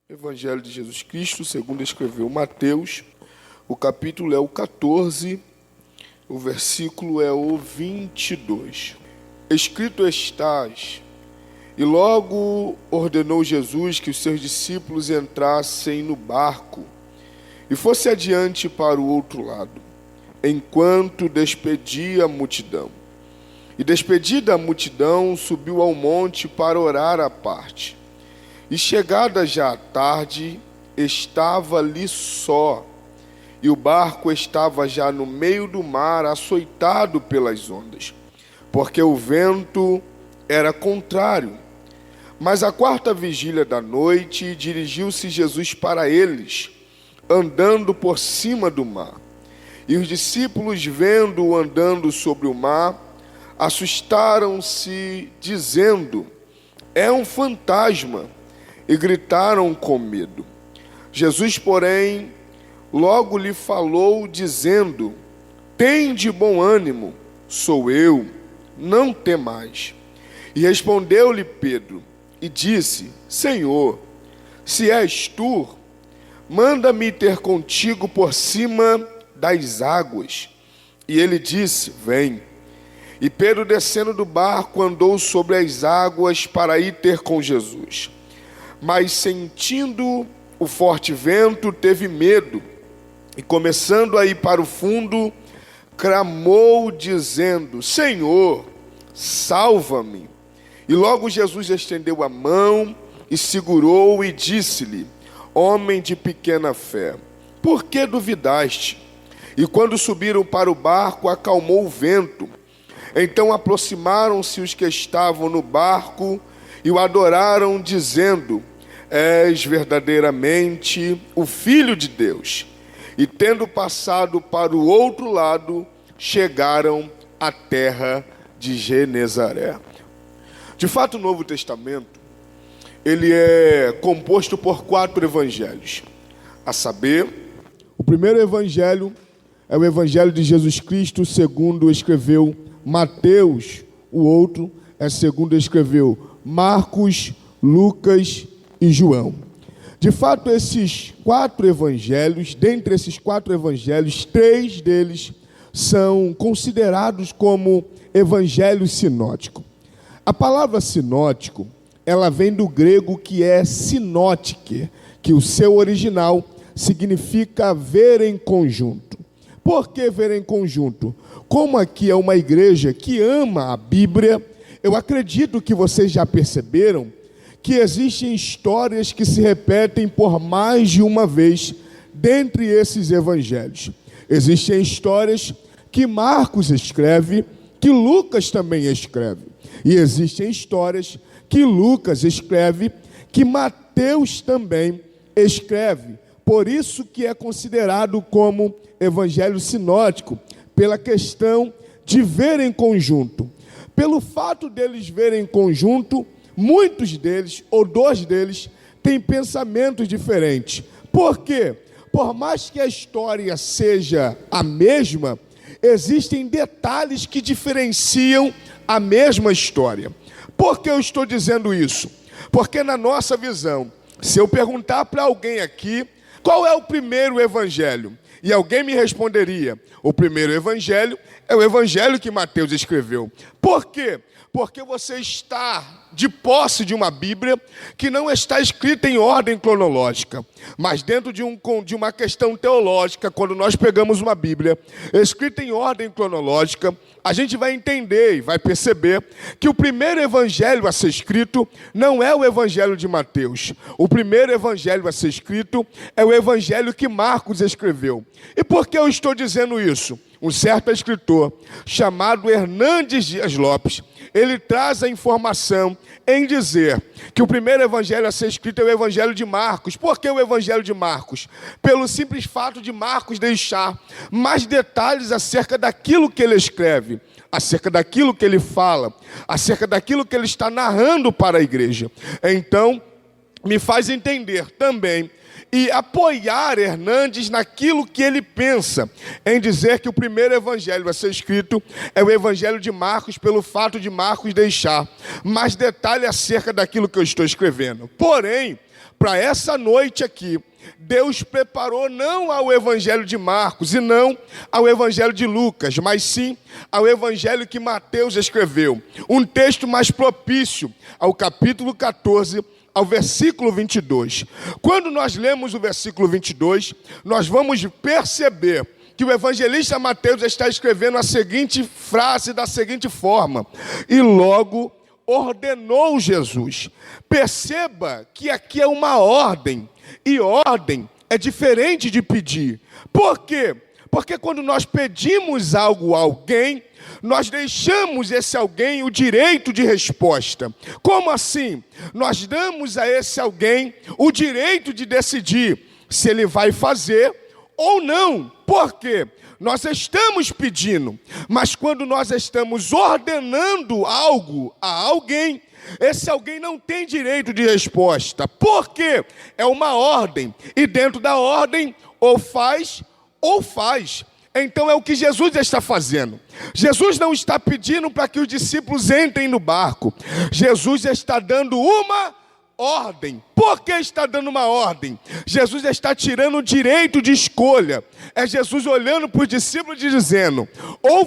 Evangelho de Jesus Cristo, segundo escreveu Mateus, o capítulo é o 14, o versículo é o 22. Escrito estás, e logo ordenou Jesus que os seus discípulos entrassem no barco e fosse adiante para o outro lado, enquanto despedia a multidão. E despedida a multidão, subiu ao monte para orar à parte. E chegada já a tarde, estava ali só, e o barco estava já no meio do mar, açoitado pelas ondas, porque o vento era contrário. Mas à quarta vigília da noite, dirigiu-se Jesus para eles, andando por cima do mar. E os discípulos, vendo-o andando sobre o mar, assustaram-se, dizendo: é um fantasma, e gritaram com medo. Jesus, porém, logo lhe falou, dizendo: tende bom ânimo, sou eu, não temais. E respondeu-lhe Pedro, e disse: Senhor, se és tu, manda-me ter contigo por cima das águas. E ele disse: vem. E Pedro, descendo do barco, andou sobre as águas para ir ter com Jesus. Mas sentindo o forte vento, teve medo, e começando a ir para o fundo, clamou dizendo: Senhor, salva-me. E logo Jesus estendeu a mão e segurou e disse-lhe: homem de pequena fé, por que duvidaste? E quando subiram para o barco, acalmou o vento. Então aproximaram-se os que estavam no barco e o adoraram, dizendo: és verdadeiramente o Filho de Deus. E tendo passado para o outro lado, chegaram à terra de Genezaré. De fato, o Novo Testamento, ele é composto por 4 evangelhos. A saber, o primeiro evangelho é o Evangelho de Jesus Cristo, segundo escreveu Mateus. O outro é segundo escreveu Marcos, Lucas e João. De fato, esses 4 evangelhos, dentre esses 4 evangelhos, 3 deles são considerados como evangelho sinótico. A palavra sinótico, ela vem do grego que é sinótique, que o seu original significa ver em conjunto. Por que ver em conjunto? Como aqui é uma igreja que ama a Bíblia, eu acredito que vocês já perceberam que existem histórias que se repetem por mais de uma vez dentre esses evangelhos. Existem histórias que Marcos escreve, que Lucas também escreve. E existem histórias que Lucas escreve, que Mateus também escreve. Por isso que é considerado como evangelho sinótico, pela questão de ver em conjunto. Pelo fato deles verem em conjunto, muitos deles, ou 2 deles, têm pensamentos diferentes. Por quê? Por mais que a história seja a mesma, existem detalhes que diferenciam a mesma história. Por que eu estou dizendo isso? Porque na nossa visão, se eu perguntar para alguém aqui, qual é o primeiro evangelho? E alguém me responderia: o primeiro evangelho é o evangelho que Mateus escreveu. Por quê? Porque você está de posse de uma Bíblia que não está escrita em ordem cronológica, mas dentro de uma questão teológica. Quando nós pegamos uma Bíblia escrita em ordem cronológica, a gente vai entender e vai perceber que o primeiro evangelho a ser escrito não é o evangelho de Mateus. O primeiro evangelho a ser escrito é o evangelho que Marcos escreveu. E por que eu estou dizendo isso? Um certo escritor chamado Hernandes Dias Lopes, ele traz a informação em dizer que o primeiro evangelho a ser escrito é o evangelho de Marcos. Por que o evangelho de Marcos? Pelo simples fato de Marcos deixar mais detalhes acerca daquilo que ele escreve, acerca daquilo que ele fala, acerca daquilo que ele está narrando para a igreja. Então, me faz entender também e apoiar Hernandes naquilo que ele pensa, em dizer que o primeiro evangelho a ser escrito é o evangelho de Marcos, pelo fato de Marcos deixar mais detalhe acerca daquilo que eu estou escrevendo. Porém, para essa noite aqui, Deus preparou não ao Evangelho de Marcos e não ao Evangelho de Lucas, mas sim ao Evangelho que Mateus escreveu. Um texto mais propício ao capítulo 14, ao versículo 22. Quando nós lemos o versículo 22, nós vamos perceber que o evangelista Mateus está escrevendo a seguinte frase da seguinte forma: e logo ordenou Jesus. Perceba que aqui é uma ordem, e ordem é diferente de pedir. Por quê? Porque quando nós pedimos algo a alguém, nós deixamos esse alguém o direito de resposta. Como assim? Nós damos a esse alguém o direito de decidir se ele vai fazer ou não. Por quê? Nós estamos pedindo, mas quando nós estamos ordenando algo a alguém, esse alguém não tem direito de resposta. Por quê? É uma ordem, e dentro da ordem, ou faz ou faz. Então é o que Jesus está fazendo. Jesus não está pedindo para que os discípulos entrem no barco. Jesus está dando uma ordem. Por que está dando uma ordem? Jesus está tirando o direito de escolha. É Jesus olhando para os discípulos e dizendo: ou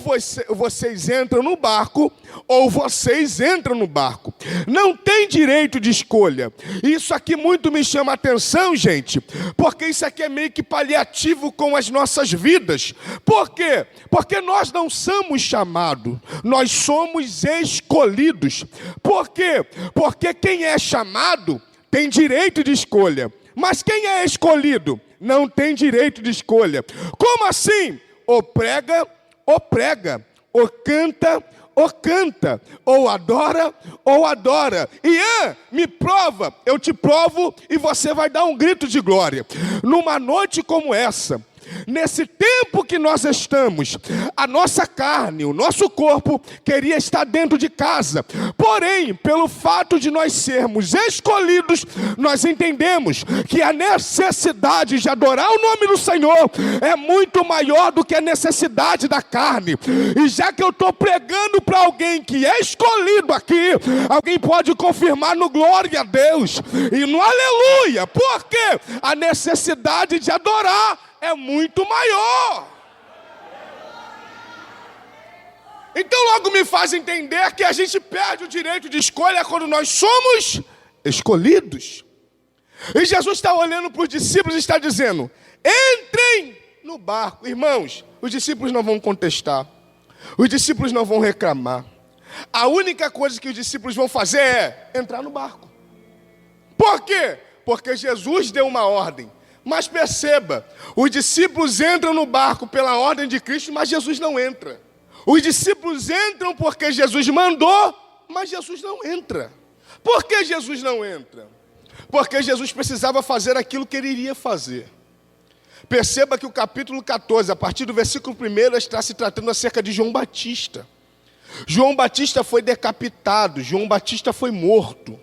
vocês entram no barco, ou vocês entram no barco. Não tem direito de escolha. Isso aqui muito me chama a atenção, gente, porque isso aqui é meio que paliativo com as nossas vidas. Por quê? Porque nós não somos chamados, nós somos escolhidos. Por quê? Porque quem é chamado tem direito de escolha, mas quem é escolhido não tem direito de escolha. Como assim? Ou prega, ou prega, ou canta, ou adora, ou adora. E me prova, eu te provo, e você vai dar um grito de glória. Numa noite como essa, nesse tempo que nós estamos, a nossa carne, o nosso corpo queria estar dentro de casa. Porém, pelo fato de nós sermos escolhidos, nós entendemos que a necessidade de adorar o nome do Senhor é muito maior do que a necessidade da carne. E já que eu estou pregando para alguém que é escolhido aqui, alguém pode confirmar no glória a Deus e no aleluia, porque a necessidade de adorar é muito maior. Então logo me faz entender que a gente perde o direito de escolha quando nós somos escolhidos. E Jesus está olhando para os discípulos e está dizendo: entrem no barco. Irmãos, os discípulos não vão contestar, os discípulos não vão reclamar. A única coisa que os discípulos vão fazer é entrar no barco. Por quê? Porque Jesus deu uma ordem. Mas perceba, os discípulos entram no barco pela ordem de Cristo, mas Jesus não entra. Os discípulos entram porque Jesus mandou, mas Jesus não entra. Por que Jesus não entra? Porque Jesus precisava fazer aquilo que ele iria fazer. Perceba que o capítulo 14, a partir do versículo 1, está se tratando acerca de João Batista. João Batista foi decapitado, João Batista foi morto.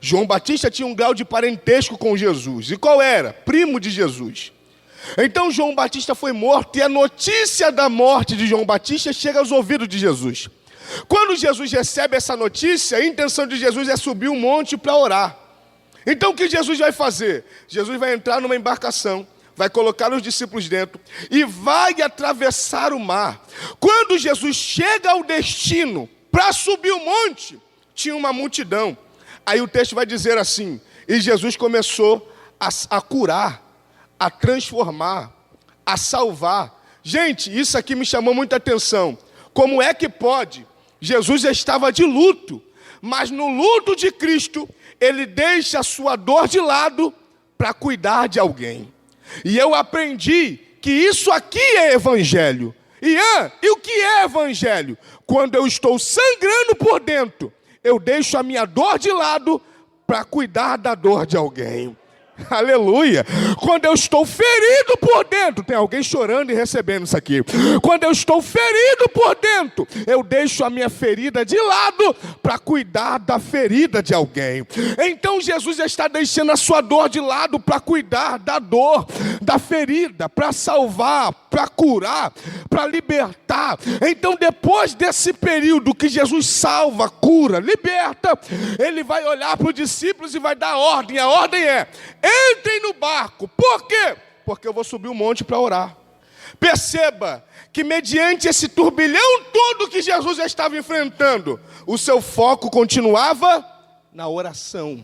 João Batista tinha um grau de parentesco com Jesus. E qual era? Primo de Jesus. Então João Batista foi morto, e a notícia da morte de João Batista chega aos ouvidos de Jesus. Quando Jesus recebe essa notícia, a intenção de Jesus é subir um monte para orar. Então o que Jesus vai fazer? Jesus vai entrar numa embarcação, vai colocar os discípulos dentro e vai atravessar o mar. Quando Jesus chega ao destino para subir o monte, tinha uma multidão. Aí o texto vai dizer assim: e Jesus começou a curar, a transformar, a salvar. Gente, isso aqui me chamou muita atenção. Como é que pode? Jesus já estava de luto, mas no luto de Cristo, ele deixa a sua dor de lado para cuidar de alguém. E eu aprendi que isso aqui é evangelho. E o que é evangelho? Quando eu estou sangrando por dentro, eu deixo a minha dor de lado para cuidar da dor de alguém. Aleluia. Quando eu estou ferido por dentro, tem alguém chorando e recebendo isso aqui. Quando eu estou ferido por dentro, eu deixo a minha ferida de lado para cuidar da ferida de alguém. Então Jesus está deixando a sua dor de lado para cuidar da dor da ferida, para salvar, para curar, para libertar. Então, depois desse período que Jesus salva, cura, liberta, ele vai olhar para os discípulos e vai dar ordem. A ordem é: entrem no barco. Por quê? Porque eu vou subir o monte para orar. Perceba que mediante esse turbilhão todo que Jesus já estava enfrentando, o seu foco continuava na oração.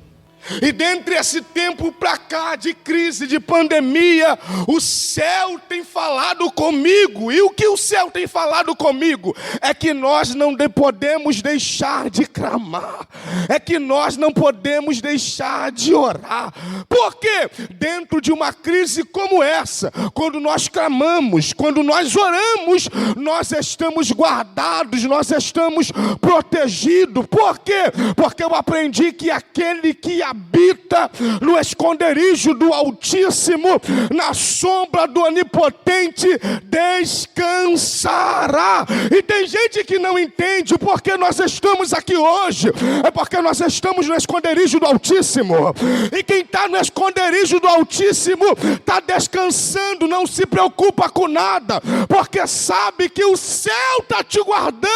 E dentre esse tempo para cá, de crise, de pandemia, o céu tem falado comigo. E o que o céu tem falado comigo é que nós não podemos deixar de clamar. É que nós não podemos deixar de orar. Porque dentro de uma crise como essa, quando nós clamamos, quando nós oramos, nós estamos guardados, nós estamos protegidos. Por quê? Porque eu aprendi que aquele que habita no esconderijo do Altíssimo, na sombra do Onipotente, descansará. E tem gente que não entende porque nós estamos aqui hoje. É porque nós estamos no esconderijo do Altíssimo. E quem está no esconderijo do Altíssimo está descansando, não se preocupa com nada, porque sabe que o céu está te guardando.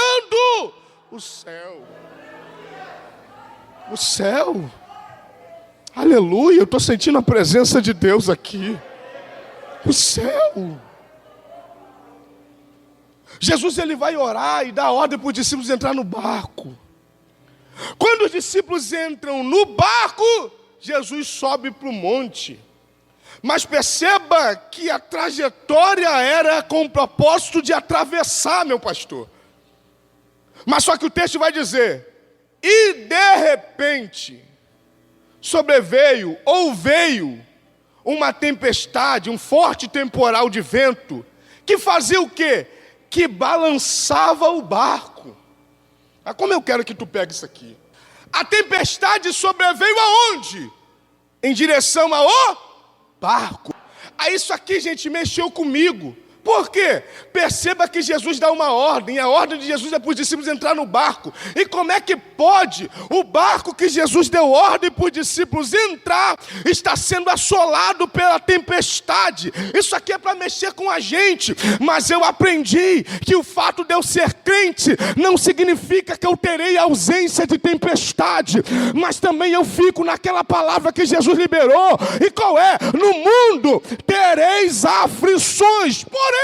O céu. O céu. Aleluia, eu estou sentindo a presença de Deus aqui. O céu. Jesus, ele vai orar e dar ordem para os discípulos entrar no barco. Quando os discípulos entram no barco, Jesus sobe para o monte. Mas perceba que a trajetória era com o propósito de atravessar, meu pastor. Mas só que o texto vai dizer: e de repente sobreveio ou veio uma tempestade, um forte temporal de vento, que fazia o quê? Que balançava o barco. Ah, como eu quero que tu pegue isso aqui. A tempestade sobreveio aonde? Em direção ao barco. Ah, isso aqui, gente, mexeu comigo. Por quê? Perceba que Jesus dá uma ordem. A ordem de Jesus é para os discípulos entrar no barco. E como é que pode o barco que Jesus deu ordem para os discípulos entrar está sendo assolado pela tempestade? Isso aqui é para mexer com a gente. Mas eu aprendi que o fato de eu ser crente não significa que eu terei ausência de tempestade. Mas também eu fico naquela palavra que Jesus liberou. E qual é? No mundo tereis aflições. Porém,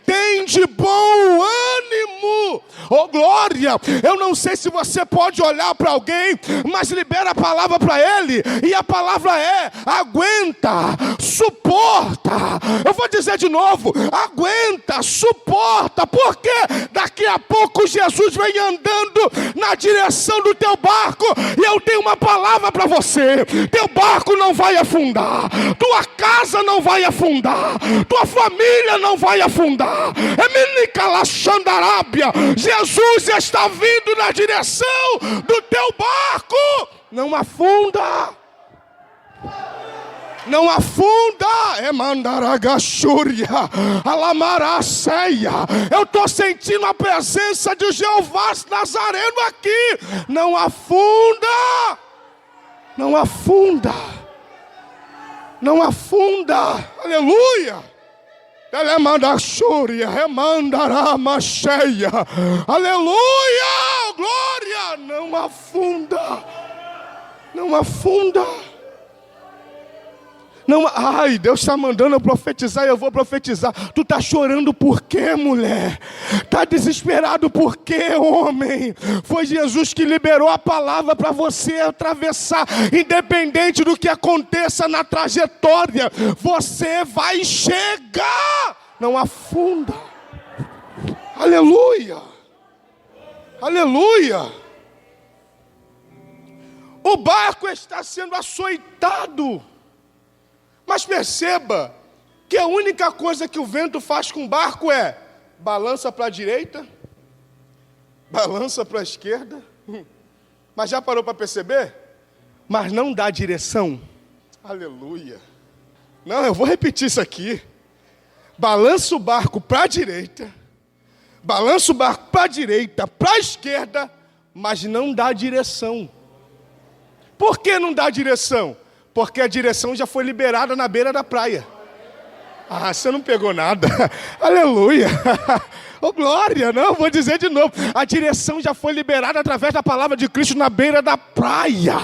tem de bom ânimo. Oh glória, eu não sei se você pode olhar para alguém, mas libera a palavra para ele. E a palavra é: aguenta, suporta. Eu vou dizer de novo: aguenta, suporta. Porque daqui a pouco Jesus vem andando na direção do teu barco. E eu tenho uma palavra para você: teu barco não vai afundar, tua casa não vai afundar, tua família não vai afundar. Jesus está vindo na direção do teu barco. Não afunda. Não afunda. Emandaragachúria, alamaraceia. Eu estou sentindo a presença de Jeová Nazareno aqui. Não afunda. Não afunda. Não afunda. Aleluia. Aleluia, glória. Não afunda. Não afunda. Não, ai, Deus está mandando eu profetizar e eu vou profetizar. Tu está chorando por quê, mulher? Está desesperado por quê, homem? Foi Jesus que liberou a palavra para você atravessar. Independente do que aconteça na trajetória, você vai chegar. Não afunda. Aleluia. Aleluia. O barco está sendo açoitado. Mas perceba que a única coisa que o vento faz com o barco é: balança para a direita, balança para a esquerda. Mas já parou para perceber? Mas não dá direção. Aleluia. Não, eu vou repetir isso aqui. Balança o barco para a direita, balança o barco para a direita, para a esquerda, mas não dá direção. Por que não dá direção? Porque a direção já foi liberada na beira da praia. Você não pegou nada. Aleluia. Oh, glória, não, vou dizer de novo. A direção já foi liberada através da palavra de Cristo na beira da praia.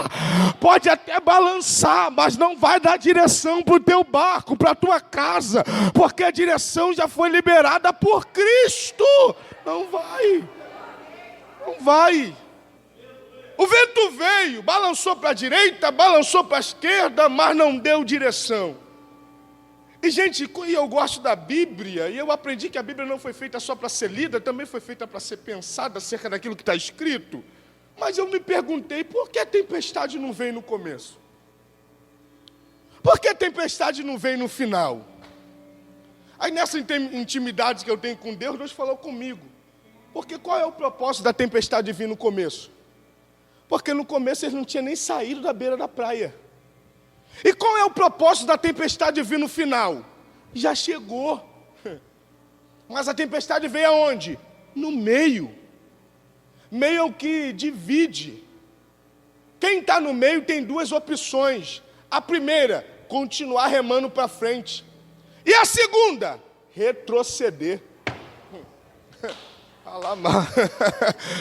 Pode até balançar, mas não vai dar direção para o teu barco, para a tua casa, porque a direção já foi liberada por Cristo. Não vai. Não vai. O vento veio, balançou para a direita, balançou para a esquerda, mas não deu direção. E, gente, eu gosto da Bíblia, e eu aprendi que a Bíblia não foi feita só para ser lida, também foi feita para ser pensada acerca daquilo que está escrito. Mas eu me perguntei, por que a tempestade não vem no começo? Por que a tempestade não vem no final? Aí nessa intimidade que eu tenho com Deus, Deus falou comigo. Porque qual é o propósito da tempestade vir no começo? Porque no começo eles não tinham nem saído da beira da praia. E qual é o propósito da tempestade vir no final? Já chegou. Mas a tempestade veio aonde? No meio. Meio é o que divide. Quem está no meio tem duas opções. A primeira, continuar remando para frente. E a segunda, retroceder.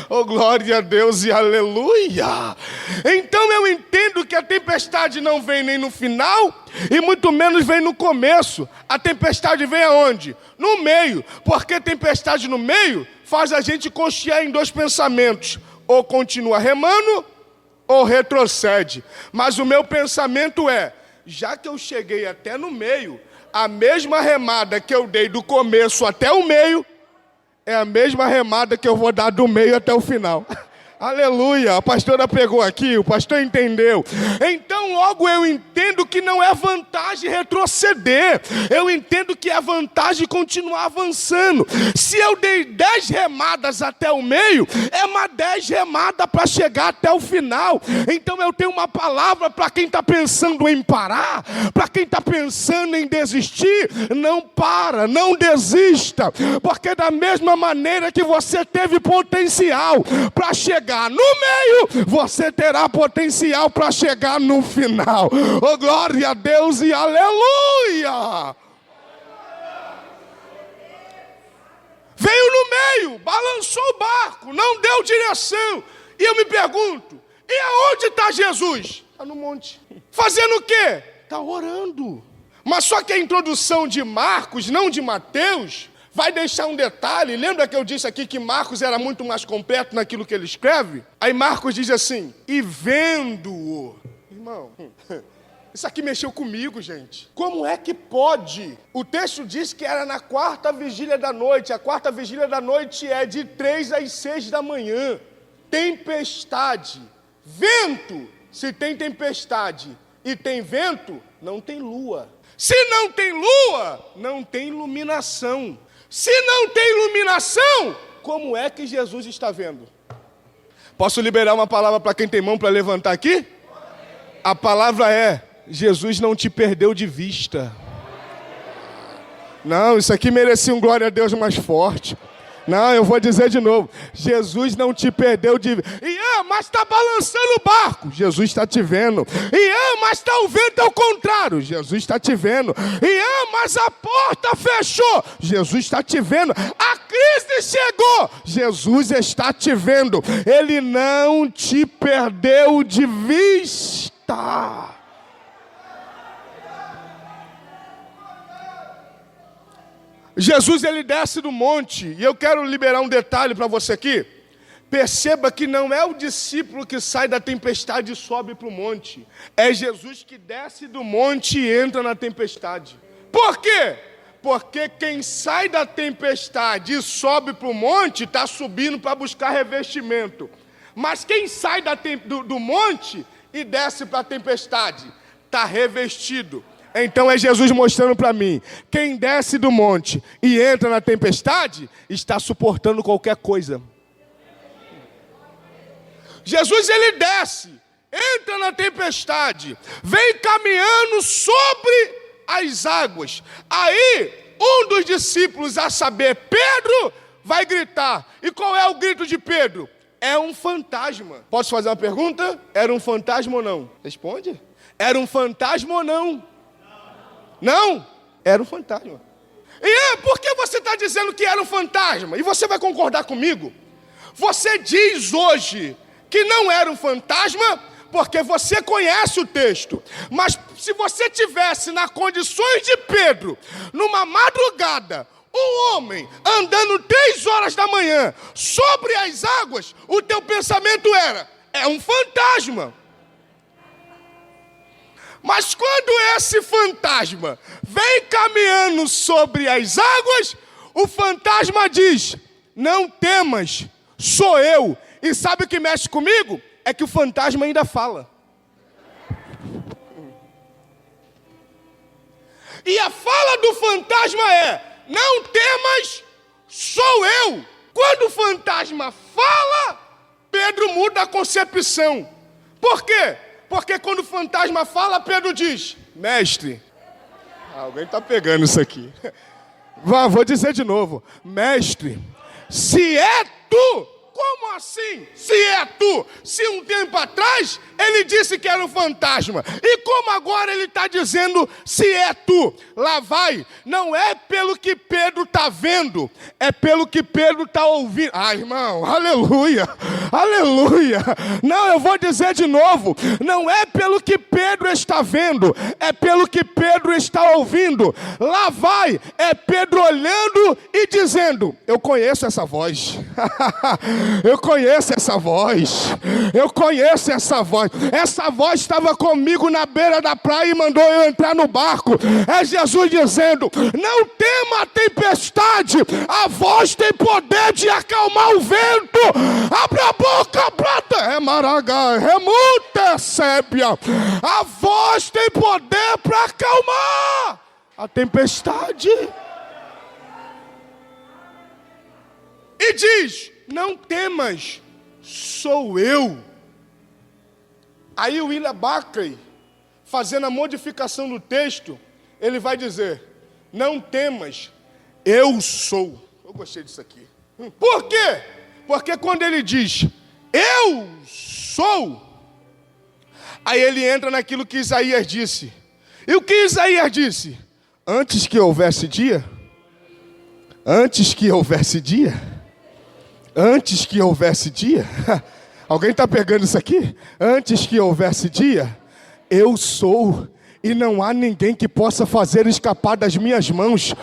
Oh, glória a Deus e aleluia. Então eu entendo que a tempestade não vem nem no final e muito menos vem no começo. A tempestade vem aonde? No meio. Porque tempestade no meio faz a gente cochear em dois pensamentos: ou continua remando ou retrocede. Mas o meu pensamento é: já que eu cheguei até no meio, a mesma remada que eu dei do começo até o meio é a mesma remada que eu vou dar do meio até o final. Aleluia, a pastora pegou aqui, o pastor entendeu. Então logo eu entendo que não é vantagem retroceder. Eu entendo que é vantagem continuar avançando. Se eu dei 10 remadas até o meio, é uma 10 remadas para chegar até o final. Então eu tenho uma palavra para quem está pensando em parar, para quem está pensando em desistir. Não para, não desista, porque da mesma maneira que você teve potencial para chegar no meio, você terá potencial para chegar no final. Oh, glória a Deus e aleluia! Veio no meio, balançou o barco, não deu direção. E eu me pergunto, e aonde está Jesus? Está no monte. Fazendo o quê? Está orando. Mas só que a introdução de Marcos, não de Mateus, vai deixar um detalhe. Lembra que eu disse aqui que Marcos era muito mais completo naquilo que ele escreve? Aí Marcos diz assim: e vendo-o. Irmão, isso aqui mexeu comigo, gente. Como é que pode? O texto diz que era na quarta vigília da noite. A quarta vigília da noite é de 3 às 6 da manhã. Tempestade. Vento. Se tem tempestade e tem vento, não tem lua. Se não tem lua, não tem iluminação. Se não tem iluminação, como é que Jesus está vendo? Posso liberar uma palavra para quem tem mão para levantar aqui? A palavra é: Jesus não te perdeu de vista. Não, isso aqui merecia um glória a Deus mais forte. Não, eu vou dizer de novo. Jesus não te perdeu de vista. Mas está balançando o barco. Jesus está te vendo. Mas está o vento ao contrário. Jesus está te vendo. Mas a porta fechou. Jesus está te vendo. A crise chegou. Jesus está te vendo. Ele não te perdeu de vista. Jesus, ele desce do monte, e eu quero liberar um detalhe para você aqui. Perceba que não é o discípulo que sai da tempestade e sobe para o monte. É Jesus que desce do monte e entra na tempestade. Por quê? Porque quem sai da tempestade e sobe para o monte está subindo para buscar revestimento. Mas quem sai do monte e desce para a tempestade está revestido. Então é Jesus mostrando para mim: quem desce do monte e entra na tempestade está suportando qualquer coisa. Jesus, ele desce, entra na tempestade, vem caminhando sobre as águas. Aí um dos discípulos, a saber, Pedro, vai gritar. E qual é o grito de Pedro? É um fantasma. Posso fazer uma pergunta? Era um fantasma ou não? Responde. Era um fantasma ou não? Não? Era um fantasma. E por que você está dizendo que era um fantasma? E você vai concordar comigo? Você diz hoje que não era um fantasma porque você conhece o texto. Mas se você tivesse nas condições de Pedro, numa madrugada, um homem andando 3 horas da manhã sobre as águas, o teu pensamento era: é um fantasma. Mas quando esse fantasma vem caminhando sobre as águas, o fantasma diz: não temas, sou eu. E sabe o que mexe comigo? É que o fantasma ainda fala. E a fala do fantasma é: não temas, sou eu. Quando o fantasma fala, Pedro muda a concepção. Por quê? Porque quando o fantasma fala, Pedro diz: mestre. Alguém está pegando isso aqui. Vou dizer de novo: mestre, se é tu. Como assim? Se é tu? Se um tempo atrás ele disse que era um fantasma. E como agora ele está dizendo se é tu? Lá vai. Não é pelo que Pedro está vendo. É pelo que Pedro está ouvindo. Ah, irmão, aleluia. Aleluia. Não, eu vou dizer de novo. Não é pelo que Pedro está vendo. É pelo que Pedro está ouvindo. Lá vai. É Pedro olhando e dizendo: eu conheço essa voz. Eu conheço essa voz. Eu conheço essa voz. Essa voz estava comigo na beira da praia e mandou eu entrar no barco. É Jesus dizendo: não tema a tempestade. A voz tem poder de acalmar o vento. Abre a boca, prata. É maragá, remuta, sépia. A voz tem poder para acalmar a tempestade. E diz: não temas, sou eu. Aí o William Buckley, fazendo a modificação do texto, ele vai dizer: não temas, eu sou. Eu gostei disso aqui. Por quê? Porque quando ele diz eu sou, aí ele entra naquilo que Isaías disse. E o que Isaías disse? Antes que houvesse dia, antes que houvesse dia, antes que houvesse dia, alguém está pegando isso aqui? Antes que houvesse dia, eu sou, e não há ninguém que possa fazer escapar das minhas mãos.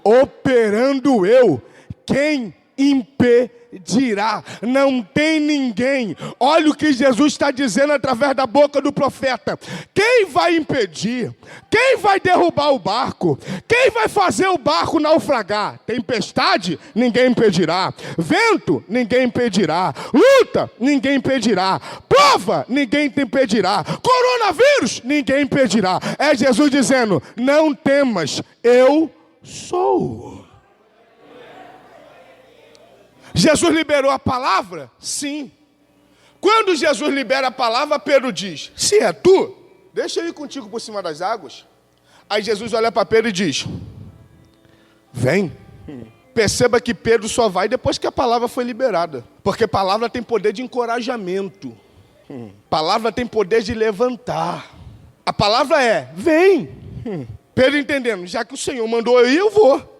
Operando eu, quem impedirá? Não tem ninguém. Olha o que Jesus está dizendo através da boca do profeta. Quem vai impedir? Quem vai derrubar o barco? Quem vai fazer o barco naufragar? Tempestade? Ninguém impedirá. Vento? Ninguém impedirá. Luta? Ninguém impedirá. Prova? Ninguém te impedirá. Coronavírus? Ninguém impedirá. É Jesus dizendo: não temas, eu sou. Jesus liberou a palavra? Sim. Quando Jesus libera a palavra, Pedro diz: se é tu, deixa eu ir contigo por cima das águas. Aí Jesus olha para Pedro e diz: vem. Perceba que Pedro só vai depois que a palavra foi liberada. Porque palavra tem poder de encorajamento. Palavra tem poder de levantar. A palavra é: vem. Pedro entendendo, já que o Senhor mandou eu ir, eu vou.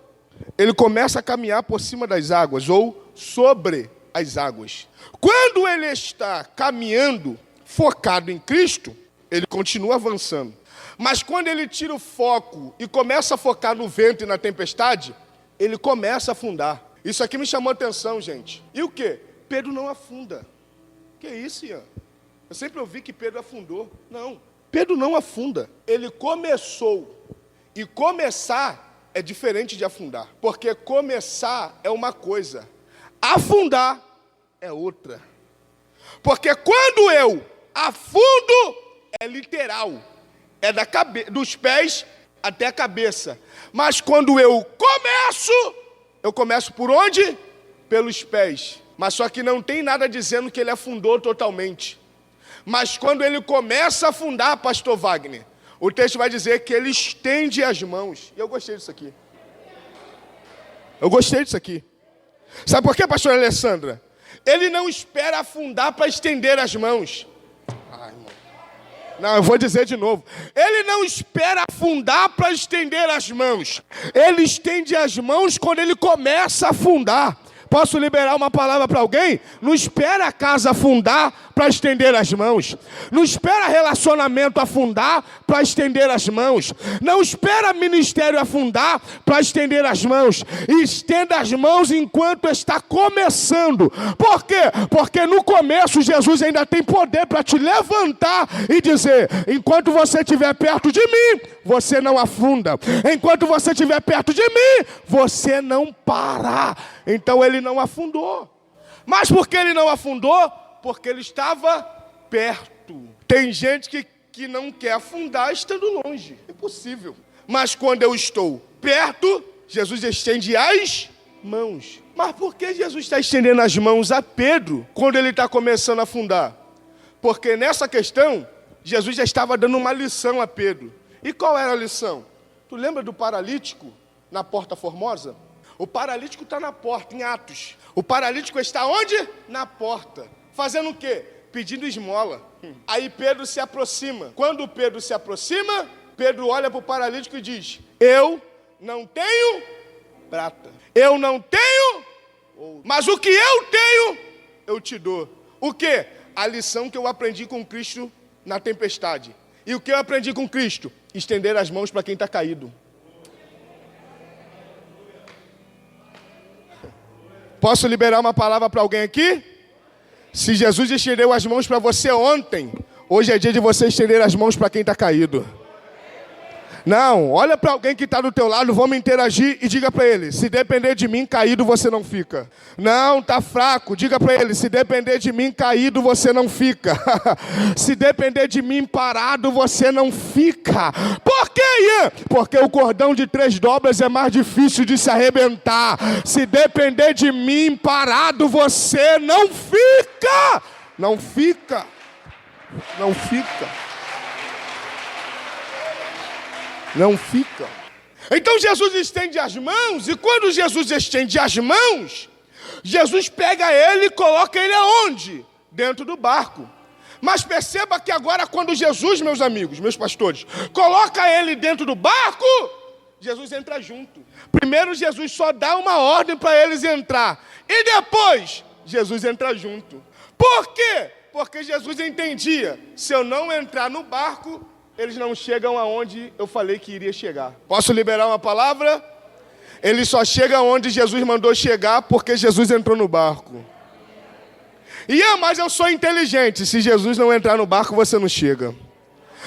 Ele começa a caminhar por cima das águas, ou sobre as águas. Quando ele está caminhando, focado em Cristo, ele continua avançando. Mas quando ele tira o foco e começa a focar no vento e na tempestade, ele começa a afundar. Isso aqui me chamou a atenção, gente. E o quê? Pedro não afunda. Que isso, Ian? Eu sempre ouvi que Pedro afundou. Não, Pedro não afunda. Ele começou. E começar é diferente de afundar. Porque começar é uma coisa, afundar é outra. Porque quando eu afundo, é literal. É dos pés até a cabeça. Mas quando eu começo por onde? Pelos pés. Mas só que não tem nada dizendo que ele afundou totalmente. Mas quando ele começa a afundar, pastor Wagner, o texto vai dizer que ele estende as mãos. E eu gostei disso aqui. Eu gostei disso aqui. Sabe por quê, pastor Alessandra? Ele não espera afundar para estender as mãos. Ai, irmão. Não, eu vou dizer de novo. Ele não espera afundar para estender as mãos. Ele estende as mãos quando ele começa a afundar. Posso liberar uma palavra para alguém? Não espera a casa afundar para estender as mãos. Não espera relacionamento afundar para estender as mãos. Não espera ministério afundar para estender as mãos. Estenda as mãos enquanto está começando. Por quê? Porque no começo Jesus ainda tem poder para te levantar e dizer: enquanto você estiver perto de mim, você não afunda. Enquanto você estiver perto de mim, você não para. Então ele não afundou. Mas por que ele não afundou? Porque ele estava perto. Tem gente que não quer afundar estando longe. Impossível. Mas quando eu estou perto, Jesus estende as mãos. Mas por que Jesus está estendendo as mãos a Pedro quando ele está começando a afundar? Porque nessa questão, Jesus já estava dando uma lição a Pedro. E qual era a lição? Tu lembra do paralítico na Porta Formosa? O paralítico está na porta, em Atos. O paralítico está onde? Na porta. Fazendo o quê? Pedindo esmola. Aí Pedro se aproxima. Quando Pedro se aproxima, Pedro olha para o paralítico e diz: eu não tenho prata. Eu não tenho ouro. Mas o que eu tenho, eu te dou. O quê? A lição que eu aprendi com Cristo na tempestade. E o que eu aprendi com Cristo? Estender as mãos para quem está caído. Posso liberar uma palavra para alguém aqui? Se Jesus estendeu as mãos para você ontem, hoje é dia de você estender as mãos para quem está caído. Não, olha para alguém que está do teu lado, vamos interagir e diga para ele: se depender de mim, caído você não fica. Não, tá fraco, diga para ele: se depender de mim, caído você não fica. Se depender de mim, parado você não fica. Por quê, Ian? Porque o cordão de 3 dobras é mais difícil de se arrebentar. Se depender de mim, parado você não fica. Não fica. Não fica. Não fica. Então Jesus estende as mãos, e quando Jesus estende as mãos, Jesus pega ele e coloca ele aonde? Dentro do barco. Mas perceba que agora quando Jesus, meus amigos, meus pastores, coloca ele dentro do barco, Jesus entra junto. Primeiro Jesus só dá uma ordem para eles entrar, e depois Jesus entra junto. Por quê? Porque Jesus entendia: se eu não entrar no barco, eles não chegam aonde eu falei que iria chegar. Posso liberar uma palavra? Eles só chegam aonde Jesus mandou chegar porque Jesus entrou no barco. Mas eu sou inteligente. Se Jesus não entrar no barco, você não chega.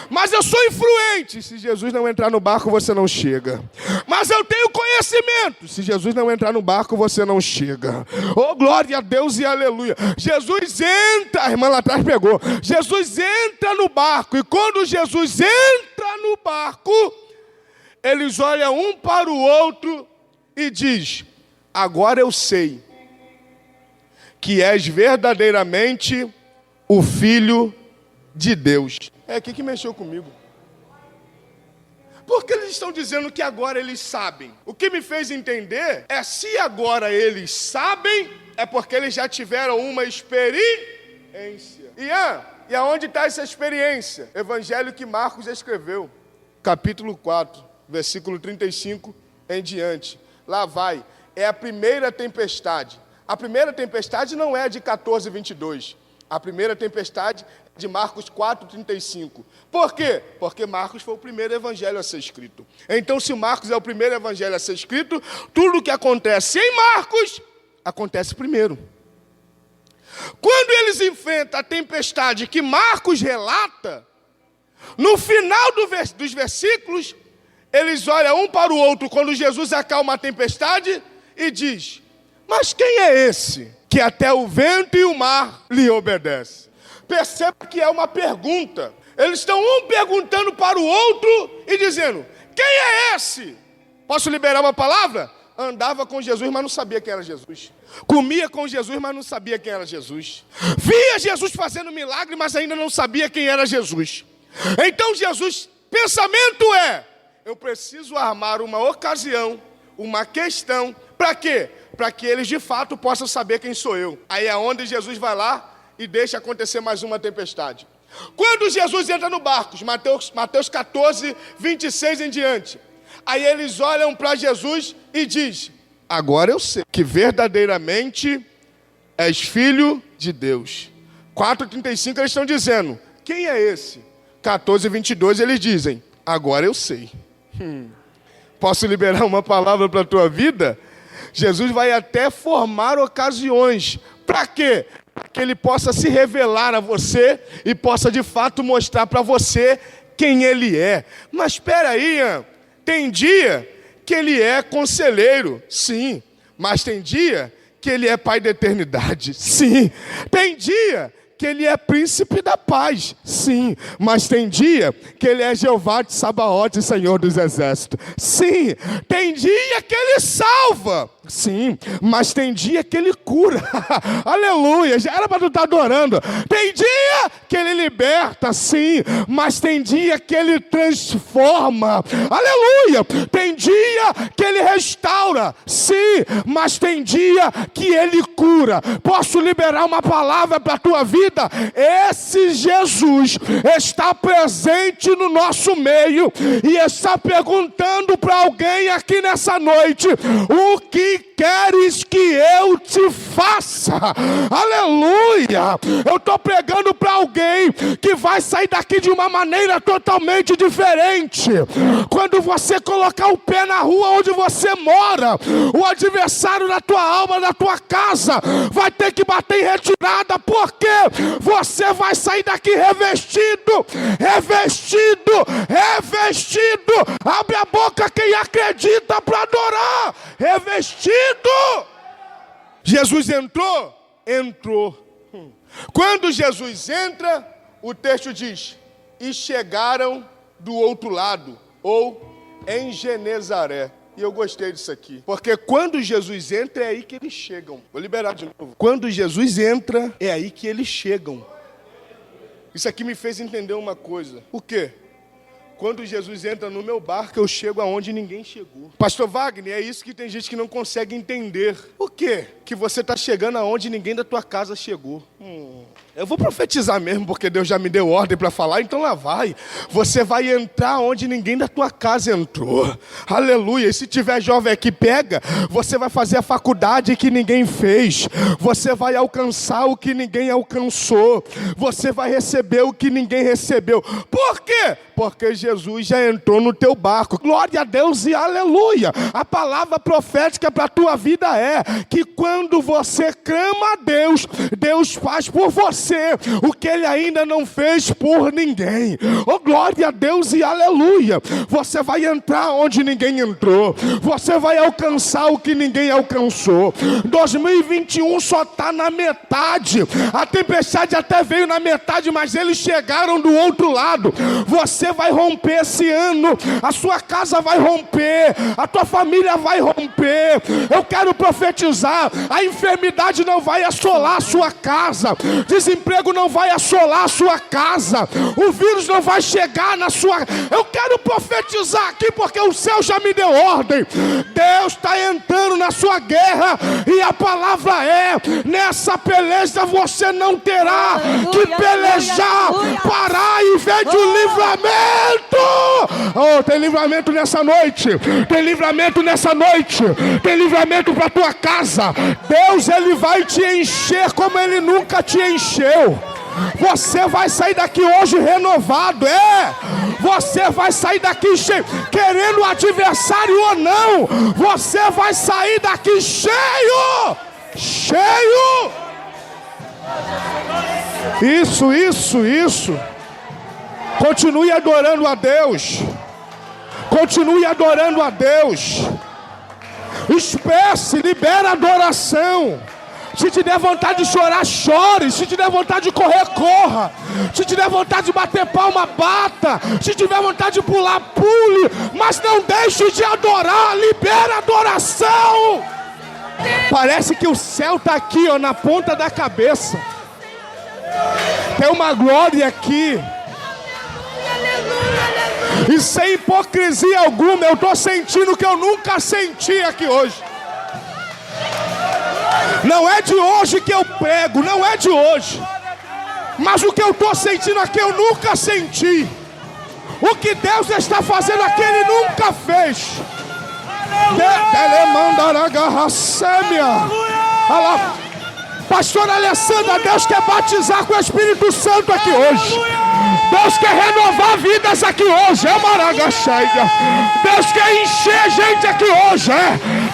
Mas eu sou influente. Se Jesus não entrar no barco, você não chega. Mas eu tenho conhecimento. Se Jesus não entrar no barco, você não chega. Oh, glória a Deus e aleluia. Jesus entra, a irmã lá atrás pegou. Jesus entra no barco. E quando Jesus entra no barco, eles olham um para o outro e diz: agora eu sei que és verdadeiramente o Filho de Deus. É aqui que mexeu comigo. Porque eles estão dizendo que agora eles sabem. O que me fez entender é: se agora eles sabem, é porque eles já tiveram uma experiência. E aonde está essa experiência? Evangelho que Marcos escreveu, capítulo 4, versículo 35 em diante. Lá vai. É a primeira tempestade. A primeira tempestade não é de 14, 22. A primeira tempestade é de Marcos 4, 35. Por quê? Porque Marcos foi o primeiro evangelho a ser escrito. Então, se Marcos é o primeiro evangelho a ser escrito, tudo o que acontece em Marcos, acontece primeiro. Quando eles enfrentam a tempestade que Marcos relata, no final dos versículos, eles olham um para o outro quando Jesus acalma a tempestade e diz: mas quem é esse que até o vento e o mar lhe obedecem? Perceba que é uma pergunta. Eles estão um perguntando para o outro e dizendo: quem é esse? Posso liberar uma palavra? Andava com Jesus, mas não sabia quem era Jesus. Comia com Jesus, mas não sabia quem era Jesus. Via Jesus fazendo milagre, mas ainda não sabia quem era Jesus. Então Jesus, pensamento é: eu preciso armar uma ocasião, uma questão, para quê? Para que eles de fato possam saber quem sou eu. Aí é onde Jesus vai lá e deixa acontecer mais uma tempestade. Quando Jesus entra no barco, Mateus 14, 26 em diante, aí eles olham para Jesus e dizem: agora eu sei que verdadeiramente és filho de Deus. 4,35 eles estão dizendo: quem é esse? 14, 22 eles dizem: agora eu sei. Posso liberar uma palavra para a tua vida? Jesus vai até formar ocasiões. Para quê? Para que ele possa se revelar a você e possa de fato mostrar para você quem ele é. Mas espera aí, tem dia que ele é conselheiro, sim. Mas tem dia que ele é pai da eternidade, sim. Tem dia que ele é príncipe da paz, sim. Mas tem dia que ele é Jeová de Sabaote, Senhor dos exércitos, sim. Tem dia que ele salva, sim. Mas tem dia que ele cura. Aleluia, já era para tu estar adorando. Tem dia que ele liberta, sim. Mas tem dia que ele transforma. Aleluia. Tem dia que ele restaura, sim. Mas tem dia que ele cura. Posso liberar uma palavra para a tua vida? Esse Jesus está presente no nosso meio e está perguntando para alguém aqui nessa noite: o que queres que eu te faça? Aleluia! Eu estou pregando para alguém que vai sair daqui de uma maneira totalmente diferente. Quando você colocar o pé na rua onde você mora, o adversário da tua alma, da tua casa, vai ter que bater em retirada. Por quê? Você vai sair daqui revestido, revestido, revestido. Abre a boca quem acredita para adorar. Revestido. Jesus entrou? Entrou. Quando Jesus entra, o texto diz: e chegaram do outro lado, ou em Genezaré. E eu gostei disso aqui, porque quando Jesus entra, é aí que eles chegam. Vou liberar de novo. Quando Jesus entra, é aí que eles chegam. Isso aqui me fez entender uma coisa. O quê? Quando Jesus entra no meu barco, eu chego aonde ninguém chegou. Pastor Wagner, é isso que tem gente que não consegue entender. O quê? Que você está chegando aonde ninguém da tua casa chegou. Eu vou profetizar mesmo, porque Deus já me deu ordem para falar, então lá vai. Você vai entrar onde ninguém da tua casa entrou. Aleluia. E se tiver jovem aqui, pega. Você vai fazer a faculdade que ninguém fez. Você vai alcançar o que ninguém alcançou. Você vai receber o que ninguém recebeu. Por quê? Porque Jesus já entrou no teu barco. Glória a Deus e aleluia. A palavra profética para a tua vida é que quando você clama a Deus, Deus faz por você o que Ele ainda não fez por ninguém. Oh, glória a Deus e aleluia. Você vai entrar onde ninguém entrou. Você vai alcançar o que ninguém alcançou. 2021 só está na metade. A tempestade até veio na metade, mas eles chegaram do outro lado. Você vai romper esse ano. A sua casa vai romper. A tua família vai romper. Eu quero profetizar: a enfermidade não vai assolar a sua casa. Desemprego não vai assolar a sua casa. O vírus não vai chegar na sua... Eu quero profetizar aqui porque o céu já me deu ordem. Deus está entrando na sua guerra e a palavra é: nessa peleja você não terá que pelejar, parar e ver de um livramento. Oh, tem livramento nessa noite. Tem livramento nessa noite. Tem livramento para tua casa. Deus, Ele vai te encher como Ele nunca te encheu. Você vai sair daqui hoje renovado. Você vai sair daqui cheio, querendo o adversário ou não. Você vai sair daqui cheio. Cheio. Isso. Continue adorando a Deus. Continue adorando a Deus. Expresse, libera adoração. Se te der vontade de chorar, chore. Se te der vontade de correr, corra. Se te der vontade de bater palma, bata. Se tiver vontade de pular, pule. Mas não deixe de adorar. Libera adoração. Parece que o céu está aqui, ó, na ponta da cabeça. Tem uma glória aqui. E sem hipocrisia alguma, eu estou sentindo o que eu nunca senti aqui hoje. Não é de hoje que eu prego, não é de hoje. Mas o que eu estou sentindo aqui eu nunca senti. O que Deus está fazendo aqui Ele nunca fez. Pastor Alessandra, Deus quer batizar com o Espírito Santo aqui hoje. Deus quer renovar vidas aqui hoje. É Maragaxaia. Deus quer encher gente aqui hoje.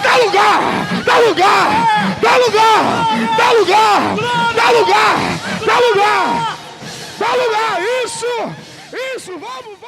Dá lugar, dá lugar, dá lugar, dá lugar, dá lugar, dá lugar, dá lugar. Isso, vamos.